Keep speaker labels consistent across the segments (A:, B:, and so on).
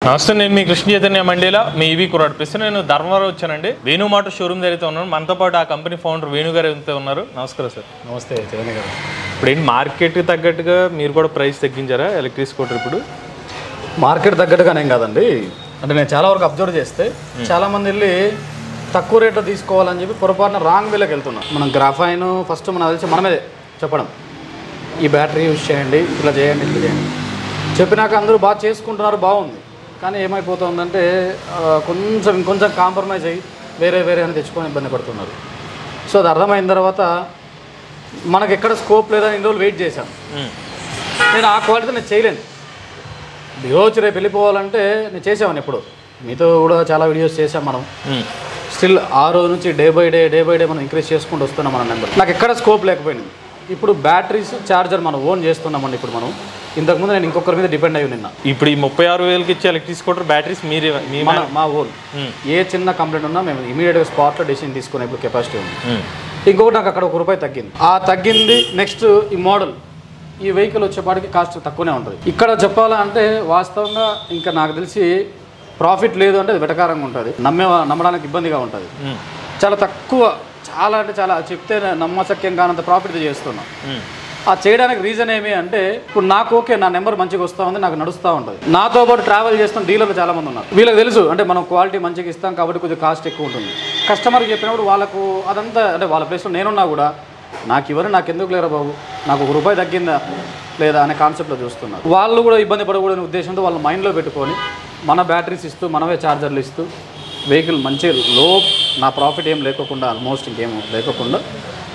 A: నమస్తే, నేను మీ కృష్ణ చైతన్య మండీలా మీ ఈవీ కుర్రాడు. ప్రస్తుతం నేను ధర్మవరం వచ్చానండి. వేణు మోటార్ షోరూమ్ దగ్గర ఉన్నాను. మనతో పాటు ఆ కంపెనీ ఫౌండర్ వేణు గారు అయితే ఉన్నారు. నమస్కారం సార్.
B: నమస్తే చైతన్య గారు.
A: ఇప్పుడు ఏంటి మార్కెట్కి తగ్గట్టుగా మీరు కూడా ప్రైస్ తగ్గించారా ఎలక్ట్రిక్ స్కూటర్? ఇప్పుడు
B: మార్కెట్ తగ్గట్టుగానేం కాదండి, అంటే నేను చాలా వరకు అబ్జర్వ్ చేస్తే చాలామంది వెళ్ళి తక్కువ రేట్లో తీసుకోవాలని చెప్పి పొరపాటున రాంగ్ వేలోకి వెళ్తున్నాం. మనం గ్రాఫైన్ ఫస్ట్ మనం తెలిసి మనమే చెప్పడం, ఈ బ్యాటరీ యూజ్ చేయండి, ఇట్లా చేయండి, ఇట్లా చేయండి చెప్పినాక అందరూ బాగా చేసుకుంటున్నారు, బాగుంది. కానీ ఏమైపోతుందంటే ఇంకొంచెం కాంప్రమైజ్ అయ్యి వేరే అని తెచ్చుకొని ఇబ్బంది పడుతున్నారు. సో అది అర్థమైన తర్వాత మనకు ఎక్కడ స్కోప్ లేదని ఇన్ని రోజులు వెయిట్ చేశాను. నేను ఆ క్వాలిటీ నేను చేయలేను. ఈరోజు రేపు వెళ్ళిపోవాలంటే నేను చేసామని ఎప్పుడు మీతో కూడా చాలా వీడియోస్ చేసాం మనం. స్టిల్ ఆ రోజు నుంచి డే బై డే మనం ఇంక్రీజ్ చేసుకుంటూ వస్తున్నాం మన నెంబర్. నాకు ఎక్కడ స్కోప్ లేకపోయింది. ఇప్పుడు బ్యాటరీస్ ఛార్జర్ మనం ఓన్ చేస్తున్నామండి. ఇప్పుడు మనం ఇంతకుముందు నేను ఇంకొకరి మీద డిపెండ్ అయ్యి నిన్న.
A: ఇప్పుడు ఈ 36,000కి ఇచ్చే ఎలక్ట్రిక్ స్కూటర్ బ్యాటరీస్ మీరే
B: మా ఓన్. ఏ చిన్న కంప్లైంట్ ఉన్నా మేము ఇమీడియట్గా స్పాట్లో డెసిషన్ తీసుకునే ఇప్పుడు కెపాసిటీ ఉంది. ఇంకొకటి నాకు అక్కడ ₹1 తగ్గింది. ఆ తగ్గింది నెక్స్ట్ ఈ మోడల్, ఈ వెహికల్ వచ్చేపాటికి కాస్ట్ తక్కువనే ఉంటుంది. ఇక్కడ చెప్పాలంటే వాస్తవంగా ఇంకా నాకు తెలిసి ప్రాఫిట్ లేదు అంటే అది వెటకారంగా ఉంటుంది, నమ్మడానికి ఇబ్బందిగా ఉంటుంది. చాలా తక్కువ, చాలా అంటే చాలా చెప్తే నమ్మశక్యం కానంత ప్రాఫిట్ చేస్తున్నాం. ఆ చేయడానికి రీజన్ ఏమి అంటే ఇప్పుడు నాకు ఓకే, నా నెంబర్ మంచిగా వస్తూ ఉంది, నాకు నడుస్తూ ఉంటుంది. నాతో పాటు ట్రావెల్ చేస్తున్న డీలర్లు చాలామంది ఉన్నారు. వీళ్ళకి తెలుసు అంటే మనం క్వాలిటీ మంచిగా ఇస్తాం కాబట్టి కొంచెం కాస్ట్ ఎక్కువ ఉంటుంది. కస్టమర్కి చెప్పినప్పుడు వాళ్ళకు అదంతా అంటే వాళ్ళ ప్లేస్లో నేనున్నా కూడా నాకు ఇవ్వరు, నాకు ఎందుకు లేరా బాబు, నాకు ₹1 తగ్గిందా లేదా అనే కాన్సెప్ట్లో చూస్తున్నారు. వాళ్ళు కూడా ఇబ్బంది పడకూడని ఉద్దేశంతో వాళ్ళ మైండ్లో పెట్టుకొని మన బ్యాటరీస్ ఇస్తూ మనమే ఛార్జర్లు ఇస్తూ వెహికల్ మంచి నా ప్రాఫిట్ ఏం లేకుండా ఆల్మోస్ట్ ఇంకేం లేకుండా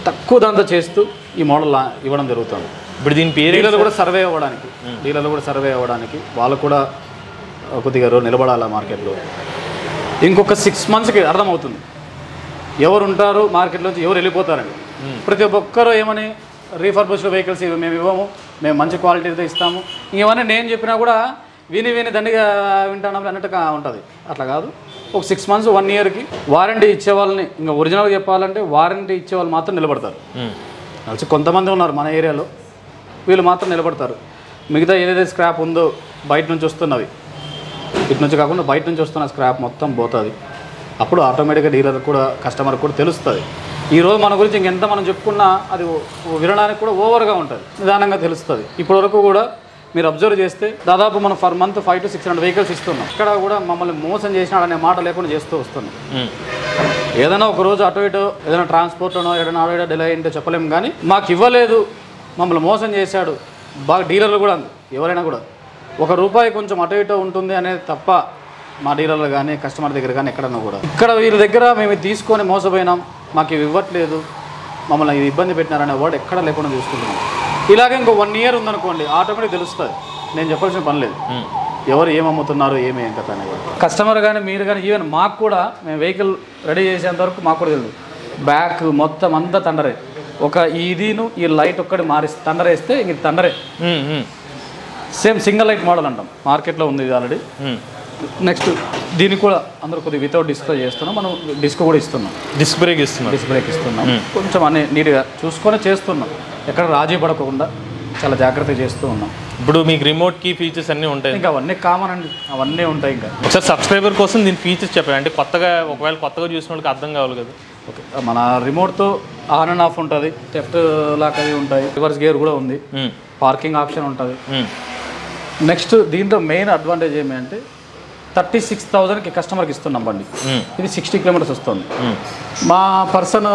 B: తక్కువ దాంతో చేస్తూ ఈ మోడల్ ఇవ్వడం జరుగుతుంది.
A: ఇప్పుడు దీని పేరు
B: డీలర్లు కూడా సర్వే అవ్వడానికి వాళ్ళు కూడా కొద్దిగా నిలబడాలి మార్కెట్లో. ఇంకొక 6 monthsకి అర్థమవుతుంది ఎవరు ఉంటారు మార్కెట్లోంచి, ఎవరు వెళ్ళిపోతారండి. ప్రతి ఒక్కరూ ఏమని రీఫర్బిష్డ్ వెహికల్స్ మేము ఇవ్వము, మేము మంచి క్వాలిటీతో ఇస్తాము, ఇవన్నీ నేను చెప్పినా కూడా విని దండిగా వింటాను అన్నట్టుగా ఉంటుంది. అట్లా కాదు, ఒక 6 months 1 yearకి వారంటీ ఇచ్చే వాళ్ళని, ఇంకా ఒరిజినల్గా చెప్పాలంటే వారంటీ ఇచ్చే వాళ్ళు మాత్రం నిలబడతారు. కలిసి కొంతమంది ఉన్నారు మన ఏరియాలో, వీళ్ళు మాత్రం నిలబడతారు. మిగతా ఏదైతే స్క్రాప్ ఉందో బయట నుంచి వస్తున్నవి, ఇటు నుంచి కాకుండా బయట నుంచి వస్తున్న స్క్రాప్ మొత్తం పోతుంది. అప్పుడు ఆటోమేటిక్గా డీలర్ కూడా కస్టమర్ కూడా తెలుస్తుంది. ఈరోజు మన గురించి ఇంకెంత మనం చెప్పుకున్నా అది వినడానికి కూడా ఓవర్గా ఉంటుంది, నిదానంగా తెలుస్తుంది. ఇప్పటివరకు కూడా మీరు అబ్జర్వ్ చేస్తే దాదాపు మనం ఫర్ మంత్ 500 to 600 వెహికల్స్ ఇస్తున్నాం. ఇక్కడ కూడా మమ్మల్ని మోసం చేసినాడనే మాట లేకుండా చేస్తూ వస్తున్నాం. ఏదైనా ఒక రోజు అటు ఇటు ఏదైనా ట్రాన్స్పోర్ట్లోనో ఏదైనా అటు ఇటు డిలే అయిందో చెప్పలేము, కానీ మాకు ఇవ్వలేదు, మమ్మల్ని మోసం చేశాడు. బాగా డీలర్లు కూడా ఎవరైనా కూడా ₹1 కొంచెం అటు ఇటు ఉంటుంది అనేది తప్ప మా డీలర్లు కానీ కస్టమర్ దగ్గర కానీ ఎక్కడన్నా కూడా ఇక్కడ వీళ్ళ దగ్గర మేము తీసుకొని మోసపోయినాం, మాకు ఇవి ఇవ్వట్లేదు, మమ్మల్ని ఇది ఇబ్బంది పెట్టినారనే వర్డ్ ఎక్కడ లేకుండా చూసుకుంటున్నాం. ఇలాగే ఇంకో 1 year ఉందనుకోండి, ఆటోమేటిక్ తెలుస్తుంది. నేను చెప్పాల్సిన పని లేదు ఎవరు ఏమమ్ముతున్నారు ఏమి ఏం కథ అనేది. కస్టమర్ కానీ మీరు కానీ ఈవెన్ మాకు కూడా మేము వెహికల్ రెడీ చేసేంత వరకు మాకు కూడా తెలియదు. బ్యాక్ మొత్తం అంతా తండరే, ఒక ఇదిను ఈ లైట్ ఒక్కటి తండర్ వేస్తే ఇంక తండరే. సేమ్ సింగిల్ లైట్ మోడల్ అంటాం, మార్కెట్లో ఉంది ఇది ఆల్రెడీ. నెక్స్ట్ దీనికి కూడా అందరూ కొద్దిగా వితౌట్ డిస్ప్లే చేస్తున్నాం, మనం డిస్క్ కూడా ఇస్తున్నాం, డిస్క్ బ్రేక్ ఇస్తున్నాం. కొంచెం అన్ని నీట్గా చూసుకొని చేస్తున్నాం, ఎక్కడ రాజీ పడకుండా చాలా జాగ్రత్తగా చేస్తూ ఉన్నాం.
A: ఇప్పుడు మీకు రిమోట్ కీ ఫీచర్స్ అన్నీ ఉంటాయి, ఇంకా
B: అవన్నీ కామన్ అండి, అవన్నీ ఉంటాయి. ఇంకా
A: ఒకసారి సబ్స్క్రైబర్ కోసం దీని ఫీచర్స్ చెప్పండి, అంటే ఒకవేళ కొత్తగా చూసిన వాళ్ళకి అర్థం కావాలి కదా.
B: ఓకే, మన రిమోట్తో ఆన్ అండ్ ఆఫ్ ఉంటుంది, లెఫ్ట్ లాక్ అది ఉంటాయి, రివర్స్ గేర్ కూడా ఉంది, పార్కింగ్ ఆప్షన్ ఉంటుంది. నెక్స్ట్ దీంట్లో మెయిన్ అడ్వాంటేజ్ ఏమంటే 36,000కి కస్టమర్కి ఇస్తున్నాం బండి. ఇది 60 kilometers వస్తుంది. మా పర్సన్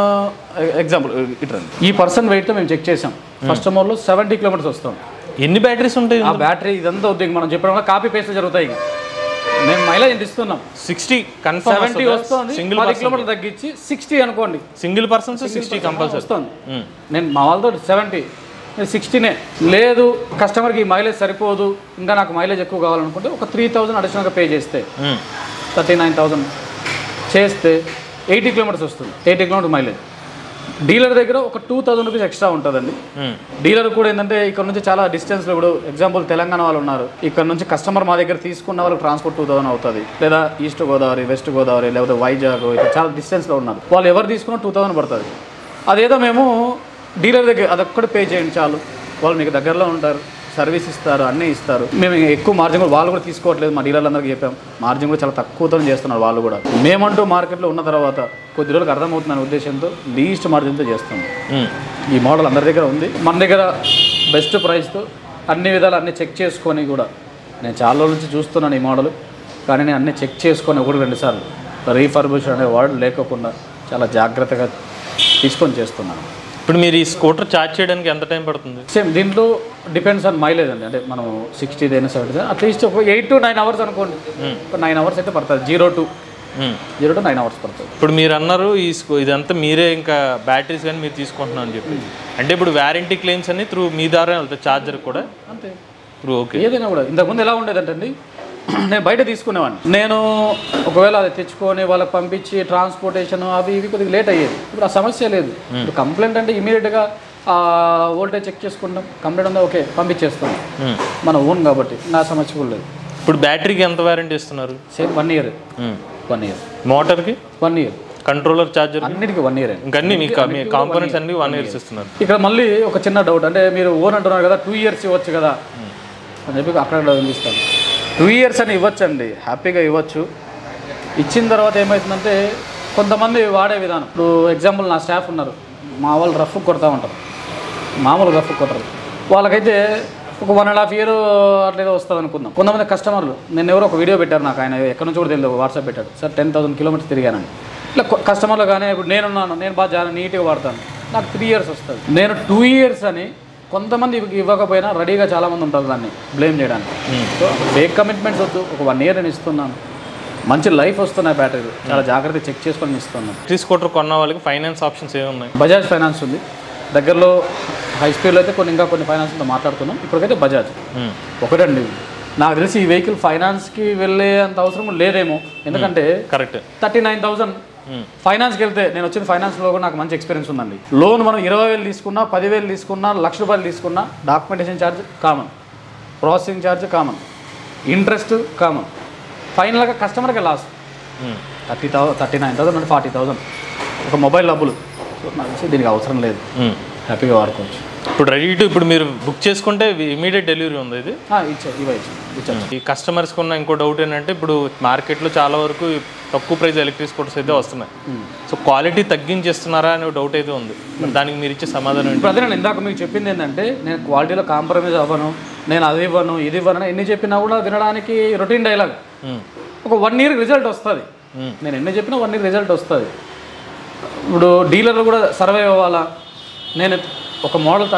B: ఎగ్జాంపుల్ ఇట్రండి, ఈ పర్సన్ వెయిట్తో మేము చెక్ చేసాం. ఫస్ట్ మోడ్లో 70 kilometers వస్తుంది.
A: ఎన్ని బ్యాటరీస్ ఉంటాయి?
B: ఆ బ్యాటరీ ఇదంతా ఉద్యోగం మనం చెప్పడం వల్ల కాపీ పేస్ట్లు జరుగుతాయి. మేము మైలేజ్ ఎంత ఇస్తున్నాం?
A: 60 కన్ఫర్మ్
B: 70 వస్తుంది. 10 kilometers తగ్గించి 60 అనుకోండి,
A: సింగిల్ పర్సన్ 60 కంపల్సరీ వస్తుంది.
B: నేను మా వాళ్ళతో 70 60నే లేదు, కస్టమర్కి ఈ మైలేజ్ సరిపోదు, ఇంకా నాకు మైలేజ్ ఎక్కువ కావాలనుకుంటే ఒక 3,000 అడిషనల్గా పే చేస్తే 39,000 చేస్తే 80 kilometers వస్తుంది. 80 kilometers మైలేజ్. డీలర్ దగ్గర ఒక ₹2,000 ఎక్స్ట్రా ఉంటుందండి. డీలర్ కూడా ఏంటంటే ఇక్కడ నుంచి చాలా డిస్టెన్స్లో, ఇప్పుడు ఎగ్జాంపుల్ తెలంగాణ వాళ్ళు ఉన్నారు, ఇక్కడ నుంచి కస్టమర్ మా దగ్గర తీసుకున్న వాళ్ళకి ట్రాన్స్పోర్ట్ 2,000 అవుతుంది, లేదా ఈస్ట్ గోదావరి, వెస్ట్ గోదావరి, లేకపోతే వైజాగ్, ఇక్కడ చాలా డిస్టెన్స్లో ఉన్నారు, వాళ్ళు ఎవరు తీసుకున్నా 2,000 పడుతుంది. అదేదో మేము డీలర్ దగ్గర అదొక్కటి పే చేయండి చాలు, వాళ్ళు మీకు దగ్గరలో ఉంటారు, సర్వీస్ ఇస్తారు, అన్నీ ఇస్తారు. మేము ఎక్కువ మార్జిన్ కూడా వాళ్ళు కూడా తీసుకోవట్లేదు. మా డీలర్లందరికీ చెప్పాం, మార్జిన్ కూడా చాలా తక్కువతో చేస్తున్నారు వాళ్ళు కూడా. మేమంటూ మార్కెట్లో ఉన్న తర్వాత కొద్ది రోజులకు అర్థమవుతుందనే ఉద్దేశంతో లీస్ట్ మార్జిన్తో చేస్తాం. ఈ మోడల్ అందరి దగ్గర ఉంది. మన దగ్గర బెస్ట్ ప్రైస్తో అన్ని విధాలు అన్నీ చెక్ చేసుకొని కూడా, నేను చాలా రోజుల నుంచి చూస్తున్నాను ఈ మోడల్, కానీ నేను అన్నీ చెక్ చేసుకొని 1-2 సార్లు రీఫర్బిష్ అనే వర్డ్ లేకుండా చాలా జాగ్రత్తగా తీసుకొని చేస్తున్నాను.
A: ఇప్పుడు మీరు ఈ స్కూటర్ ఛార్జ్ చేయడానికి ఎంత టైం పడుతుంది?
B: సేమ్ దీంట్లో డిపెండ్స్ ఆన్ మైలేజ్ అండి. అంటే మనం 60 అయినా 70 అట్లీస్ట్ ఒక 8 to 9 అవర్స్ అనుకోండి. ఒక 9 అవర్స్ అయితే పడుతుంది. 0 to 9 అవర్స్ పడుతుంది.
A: ఇప్పుడు మీరు అన్నారు ఇదంతా మీరే ఇంకా బ్యాటరీస్ కానీ మీరు తీసుకుంటున్నాను అని చెప్పి, అంటే ఇప్పుడు వారంటీ క్లెయిమ్స్ అన్ని త్రూ మీ ద్వారా వెళ్తాయి, ఛార్జర్ కూడా
B: అంతే
A: త్రూ. ఓకే.
B: ఏదైనా కూడా ఇంతకుముందు ఎలా ఉండేదంటే అండి, నేను బయట తీసుకునేవాడిని. నేను ఒకవేళ అది తెచ్చుకొని వాళ్ళకి పంపించి ట్రాన్స్పోర్టేషన్ అవి ఇవి కొద్దిగా లేట్ అయ్యేది. ఇప్పుడు ఆ సమస్య లేదు. ఇప్పుడు కంప్లైంట్ అంటే ఇమీడియట్గా వోల్టేజ్ చెక్ చేసుకుంటాం, కంప్లైంట్ ఉందా ఓకే పంపించేస్తాం, మన ఓన్ కాబట్టి నా సమస్య కూడా లేదు.
A: ఇప్పుడు బ్యాటరీకి ఎంత వారంటీ ఇస్తున్నారు?
B: Same 1 year. 1 year.
A: మోటార్కి
B: 1 year.
A: Controller, charger
B: అన్నిటికీ 1 year.
A: ఇంకా అన్ని మీ కాంపోనెంట్స్ అన్ని 1 year ఇస్తున్నారు.
B: ఇక్కడ మళ్ళీ ఒక చిన్న డౌట్, అంటే మీరు ఓన్ అంటున్నారు కదా 2 years ఇవ్వచ్చు కదా అని చెప్పి అక్కడ ఇస్తాను. 2 years అని ఇవ్వచ్చండి, హ్యాపీగా ఇవ్వచ్చు. ఇచ్చిన తర్వాత ఏమవుతుందంటే కొంతమంది వాడే విధానం, ఇప్పుడు ఎగ్జాంపుల్ నా స్టాఫ్ ఉన్నారు, మా వాళ్ళు రఫ్ కొడతా ఉంటారు, మామూలు రఫ్ కొట్టరు. వాళ్ళకైతే ఒక 1.5 year అట్లా వస్తుంది అనుకుందాం. కొంతమంది కస్టమర్లు, నేను ఎవరో ఒక వీడియో పెట్టారు నాకు, ఆయన ఎక్కడి నుంచి కూడా తెలియదు, వాట్సాప్ పెట్టాడు, సార్ 10,000 kilometers తిరిగానని. ఇట్లా కస్టమర్లు కానీ ఇప్పుడు నేనున్నాను, నేను బాగా చాలా నీట్గా వాడతాను, నాకు 3 years వస్తుంది. నేను 2 years అని కొంతమంది ఇవ్వకపోయినా రెడీగా చాలామంది ఉంటారు దాన్ని బ్లేమ్ చేయడానికి. సో ఫేక్ కమిట్మెంట్స్ వద్దు, ఒక 1 year నేను ఇస్తున్నాను, మంచి లైఫ్ వస్తున్నాయి బ్యాటరీలు, చాలా జాగ్రత్తగా చెక్ చేసుకొని ఇస్తున్నాను.
A: స్కూటర్ కొన్న వాళ్ళకి ఫైనాన్స్ ఆప్షన్స్ ఏమి ఉన్నాయి?
B: బజాజ్ ఫైనాన్స్ ఉంది దగ్గరలో, హై స్పీడ్లో అయితే కొన్ని ఫైనాన్స్తో మాట్లాడుతున్నాం. ఇప్పటికైతే బజాజ్ ఒకటండి. నాకు తెలిసి ఈ వెహికల్ ఫైనాన్స్కి వెళ్ళే అంత అవసరం లేదేమో, ఎందుకంటే
A: కరెక్ట్
B: 39,000 ఫైనాన్స్కి వెళ్తే, నేను వచ్చిన ఫైనాన్స్లో కూడా నాకు మంచి ఎక్స్పీరియన్స్ ఉందండి. లోన్ మనం 20,000 తీసుకున్నా, 10,000 తీసుకున్నా, ₹1,00,000 తీసుకున్నా, documentation charge common, processing charge common, interest common, ఫైనల్గా కస్టమర్కి లాస్ 39,000 నుండి 40,000 ఒక మొబైల్ డబ్బులు. నాకు దీనికి అవసరం లేదు, హ్యాపీగా వాడుకోవచ్చు.
A: ఇప్పుడు రెడీ టు, ఇప్పుడు మీరు బుక్ చేసుకుంటే ఇమీడియట్ డెలివరీ ఉంది ఇది?
B: ఇచ్చాను.
A: ఈ కస్టమర్స్కి ఉన్న ఇంకో డౌట్ ఏంటంటే, ఇప్పుడు మార్కెట్లో చాలా వరకు తక్కువ ప్రైస్ ఎలక్ట్రిక్ స్కూటర్స్ అయితే వస్తున్నాయి, సో క్వాలిటీ తగ్గించేస్తున్నారా అనే డౌట్ అయితే ఉంది. దానికి మీరు ఇచ్చే సమాధానం ఏంటి?
B: ఇప్పుడు అదే నేను ఇందాక మీకు చెప్పింది ఏంటంటే, నేను క్వాలిటీలో కాంప్రమైజ్ అవ్వను, నేను అది ఇవ్వను ఇది ఇవ్వను, ఎన్ని చెప్పినా కూడా వినడానికి రొటీన్ డైలాగ్. ఒక 1 year రిజల్ట్ వస్తుంది, నేను ఎన్ని చెప్పినా 1 year రిజల్ట్ వస్తుంది. ఇప్పుడు డీలర్లు కూడా సర్వే అవ్వాలా, నేను ఒక మోడల్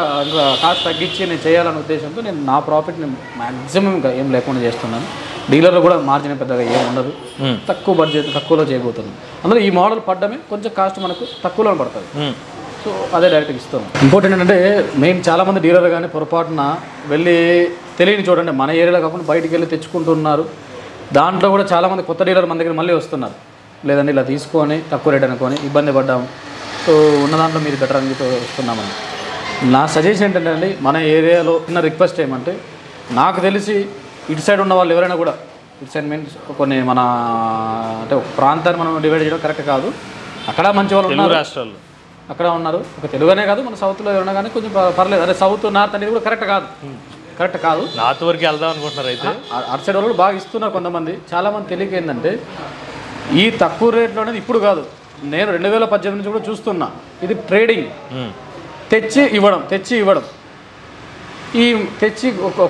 B: కాస్ట్ తగ్గించి నేను చేయాలనే ఉద్దేశంతో నేను నా ప్రాఫిట్ని మ్యాక్సిమం ఏం లేకుండా చేస్తున్నాను. డీలర్లు కూడా మార్జిన్ పెద్దగా ఏం ఉండదు, తక్కువ బడ్జెట్ తక్కువలో చేయబోతున్నాను. అందులో ఈ మోడల్ పడ్డమే కొంచెం కాస్ట్ మనకు తక్కువలో పడుతుంది, సో అదే డైరెక్ట్గా ఇస్తాం. ఇంపార్టెంట్ ఏంటంటే, మెయిన్ చాలామంది డీలర్ కానీ పొరపాటున వెళ్ళి తెలియని చూడండి, మన ఏరియాలో కాకుండా బయటికి వెళ్ళి తెచ్చుకుంటున్నారు. దాంట్లో కూడా చాలామంది కొత్త డీలర్ మన దగ్గర మళ్ళీ వస్తున్నారు, లేదండి ఇలా తీసుకొని తక్కువ రేట్ అనుకొని ఇబ్బంది పడ్డాము, సో ఉన్న దాంట్లో మీరు బెటర్ అని చెప్పి వస్తున్నామని. నా సజెషన్ ఏంటంటే అండి, మన ఏరియాలో చిన్న రిక్వెస్ట్ ఏమంటే, నాకు తెలిసి ఇటు సైడ్ ఉన్న వాళ్ళు ఎవరైనా కూడా, ఇటు సైడ్ మీన్స్ కొన్ని మన అంటే ఒక ప్రాంతాన్ని మనం డివైడ్ చేయడం కరెక్ట్ కాదు. అక్కడ మంచి వాళ్ళు ఉన్నారు,
A: రాష్ట్రాల్లో
B: అక్కడ ఉన్నారు. ఒక తెలుగునే కాదు, మన సౌత్లో ఎవరైనా కానీ కొంచెం పర్లేదు. అదే సౌత్ నార్త్ అనేది కూడా కరెక్ట్ కాదు.
A: నార్త్ వరకు వెళ్దాం అనుకుంటున్నారు అయితే.
B: అటు సైడ్ వాళ్ళు బాగా ఇస్తున్నారు కొంతమంది. చాలామంది తెలియక ఏంటంటే, ఈ తక్కువ రేట్లో అనేది ఇప్పుడు కాదు, నేను 2018 నుంచి కూడా చూస్తున్నా. ఇది ట్రేడింగ్, తెచ్చి ఇవ్వడం. ఈ తెచ్చి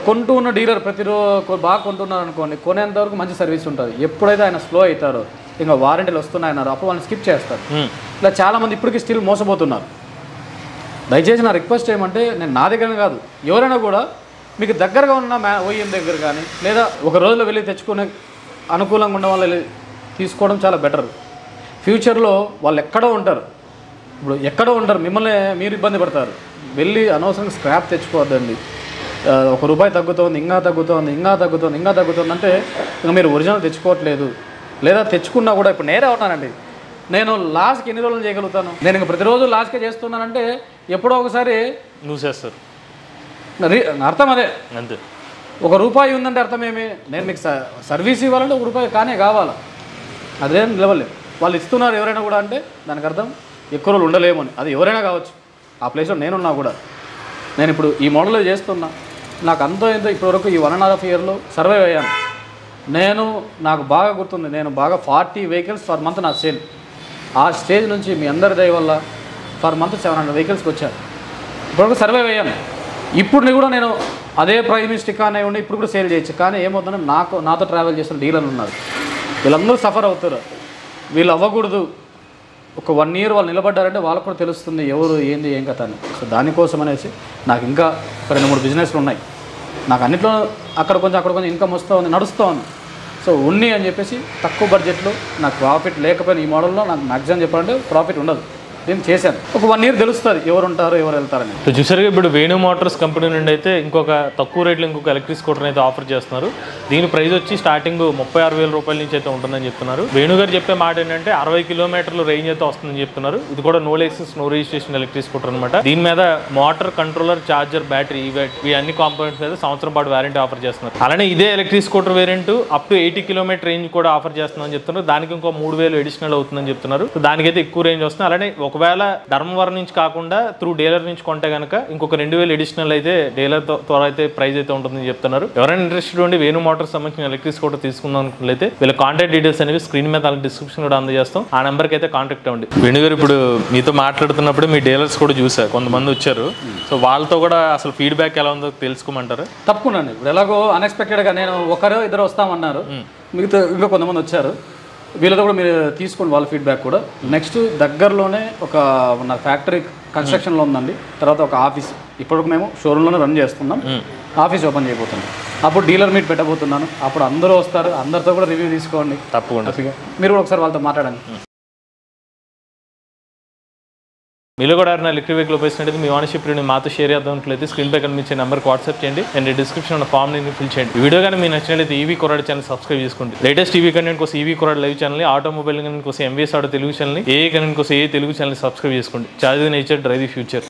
B: కొంటూ ఉన్న డీలర్ ప్రతిరోజు బాగా కొంటున్నారు అనుకోండి, కొనేంత వరకు మంచి సర్వీస్ ఉంటుంది. ఎప్పుడైతే ఆయన స్లో అవుతారో, ఇంకా వారంటీలు వస్తున్నాయన్నారు, అప్పుడు వాళ్ళని స్కిప్ చేస్తారు. ఇలా చాలామంది ఇప్పటికీ స్టిల్ మోసపోతున్నారు. దయచేసి నా రిక్వెస్ట్ ఏమంటే, నేను నా దగ్గర కాదు, ఎవరైనా కూడా మీకు దగ్గరగా ఉన్న ఓఎం దగ్గర కానీ, లేదా ఒక రోజులో వెళ్ళి తెచ్చుకునే అనుకూలంగా ఉన్న వాళ్ళు తీసుకోవడం చాలా బెటర్. ఫ్యూచర్లో వాళ్ళు ఎక్కడో ఉంటారు, ఇప్పుడు ఎక్కడో ఉంటారు, మిమ్మల్ని మీరు ఇబ్బంది పడతారు. వెళ్ళి అనవసరంగా స్క్రాప్ తెచ్చుకోవద్దండి. ₹1 తగ్గుతుంది, ఇంకా తగ్గుతుంది అంటే ఇంకా మీరు ఒరిజినల్ తెచ్చుకోవట్లేదు. లేదా తెచ్చుకున్నా కూడా, ఇప్పుడు నేనే ఉన్నానండి, నేను లాస్ట్కి ఎన్ని రోజులు చేయగలుగుతాను? నేను ఇంకా ప్రతిరోజు లాస్ట్కే చేస్తున్నానంటే ఎప్పుడో ఒకసారి
A: నువ్వు చేస్తారు,
B: అర్థం అదే.
A: అంతే.
B: ₹1 ఉందంటే అర్థం ఏమి? నేను మీకు సర్వీస్ ఇవ్వాలంటే ₹1 కానీ కావాలా, అదేం నిలవలేదు. వాళ్ళు ఇస్తున్నారు ఎవరైనా కూడా అంటే దానికి అర్థం ఎక్కువ రోజులు ఉండలేమని. అది ఎవరైనా కావచ్చు, ఆ ప్లేస్లో నేనున్నా కూడా. నేను ఇప్పుడు ఈ మోడల్లో చేస్తున్నా, నాకు అంతో ఎంతో ఇప్పటివరకు ఈ 1.5 ఇయర్లో సర్వైవ్ అయ్యాను. నాకు బాగా గుర్తుంది, నేను బాగా 40 వెహికల్స్ ఫర్ మంత్ నా సేల్. ఆ స్టేజ్ నుంచి మీ అందరి దయ వల్ల ఫర్ మంత్ 700 వెహికల్స్కి వచ్చాను. ఇప్పటివరకు సర్వైవ్ అయ్యాను. ఇప్పుడు కూడా నేను అదే ప్రైమ్ స్టిక్ అనే ఉండి ఇప్పుడు కూడా సేల్ చేయొచ్చు. కానీ ఏమవుతుందంటే నాతో ట్రావెల్ చేస్తున్న డీలర్లు ఉన్నారు, వీళ్ళందరూ సఫర్ అవుతారు. వీళ్ళు అవ్వకూడదు. ఒక 1 ఇయర్ వాళ్ళు నిలబడ్డారంటే వాళ్ళకు కూడా తెలుస్తుంది ఎవరు ఏంది ఏం కథ అని. సో దానికోసం అనేసి నాకు ఇంకా 2-3 బిజినెస్లు ఉన్నాయి. నాకు అన్నిట్లో అక్కడ కొంచెం ఇన్కమ్ వస్తూ ఉంది, నడుస్తూ ఉంది. సో ఉన్నాయి అని చెప్పేసి తక్కువ బడ్జెట్లో నాకు ప్రాఫిట్ లేకపోయినా ఈ మోడల్లో నాకు మ్యాక్సిమం చెప్పాలంటే ప్రాఫిట్ ఉండదు. నేను చేశాను. ఒక 1 ఇయర్ తెలుస్తుంది ఎవరు ఉంటారు ఎవరు వెళ్తారని.
A: సో చూసారుగా ఇప్పుడు వేణు మోటార్స్ కంపెనీ నుండి అయితే ఇంకొక తక్కువ రేట్లో ఇంకొక ఎలక్ట్రిక్ స్కూటర్ అయితే ఆఫర్ చేస్తున్నారు. దీని ప్రైస్ వచ్చి స్టార్టింగ్ 36,000 రూపాయల నుంచి అయితే ఉంటుందని చెప్తున్నారు. వేణు గారు చెప్పే మాట ఏంటంటే 60 కిలోమీటర్లు రేంజ్ అయితే వస్తుందని చెప్తున్నారు. ఇది కూడా no licence no registration electric scooter అనమాట. దీని మీద మోటార్, కంట్రోలర్, చార్జర్, బ్యాటరీ ఇవి అన్ని కాంపోనెంట్స్ మీద సంవత్సరం పాటు వారంటీ ఆఫర్ చేస్తున్నారు. అలానే ఇదే electric scooter variant up to 80 kilometre range కూడా ఆఫర్ చేస్తుందని చెప్తున్నారు. దానికి ఇంకో 3,000 అడిషనల్ అవుతుందని చెప్తున్నారు. సో దానికైతే ఎక్కువ రేంజ్ వస్తుంది. అలానే ఒకవేళ ధర్మవరం నుంచి కాకుండా త్రూ డీలర్ నుంచి కొంటే కనుక ఇంకొక 2,000 అడిషనల్ అయితే డీలర్ ద్వారా అయితే ప్రైస్ అయితే ఉంటుందని చెప్తున్నారు. ఎవరైనా ఇంట్రెస్టెడ్ ఉండి వేణు మోటార్స్ సంబంధించిన ఎలక్ట్రిక్ స్కూటర్ తీసుకుందాం అనుకున్నట్లయితే వీళ్ళ కాంటాక్ట్ డీటెయిల్స్ అనేవి స్క్రీన్ మీద డిస్క్రిప్షన్ కూడా అందజేస్తాం. ఆ నెంబర్కి అయితే కాంటాక్ట్ అవ్వండి. వేణు గారు ఇప్పుడు మీతో మాట్లాడుతున్నప్పుడు మీ డీలర్స్ కూడా చూసారు, కొంతమంది వచ్చారు. సో వాళ్ళతో కూడా అసలు ఫీడ్బ్యాక్ ఎలా ఉందో తెలుసుకోమంటారు?
B: తప్పకుండా. ఇప్పుడు ఎలాగో అన్ఎక్స్పెక్టెడ్గా నేను 1-2 వస్తామన్నారు, మిగతా ఇంకా కొంతమంది వచ్చారు. వీళ్ళతో కూడా మీరు తీసుకోండి వాళ్ళ ఫీడ్బ్యాక్ కూడా. నెక్స్ట్ దగ్గరలోనే నా ఫ్యాక్టరీ కన్స్ట్రక్షన్లో ఉందండి. తర్వాత ఒక ఆఫీస్ ఇప్పటికి మేము షోరూంలోనే రన్ చేస్తున్నాం. ఆఫీస్ ఓపెన్ చేయబోతున్నాం. అప్పుడు డీలర్ మీట్ పెట్టబోతున్నాను. అప్పుడు అందరూ వస్తారు, అందరితో కూడా రివ్యూ తీసుకోండి.
A: తప్పకుండా
B: మీరు కూడా ఒకసారి వాళ్ళతో మాట్లాడండి.
A: మీలో కూడా ఎవరైనా ఎలక్ట్రిక్ వెహికల్ ఉపయోగిస్తున్నట్టు మీ ఓనర్షిప్ రివ్యూని మాతో షేర్ చేద్దాంట్లయితే స్క్రీన్ పై కనిపించే నెంబర్కి వాట్సాప్ చేయండి అండ్ డిస్క్రిప్షన్ ఉన్న ఫామ్ ని ఫిల్ చేయండి. ఈ వీడియో కానీ మీ నచ్చినట్లయితే ఈవీ కొరాడ్ ఛానల్ సబ్స్క్రైబ్ చేసుకోండి. లేటెస్ట్ టీవీ కంటెంట్ కోసం ఈవీ కొరాడ్ లైవ్ ఛానల్, ఆటోమొబైల్ కంటెంట్ కోసం ఎంవీఎస్ ఆటో తెలుగు ఛానల్, ఏ కంటెంట్ కోసం ఏ తెలుగు ఛానల్ సబ్స్క్రైబ్ చేసుకోండి. Charge the nature, drive the future.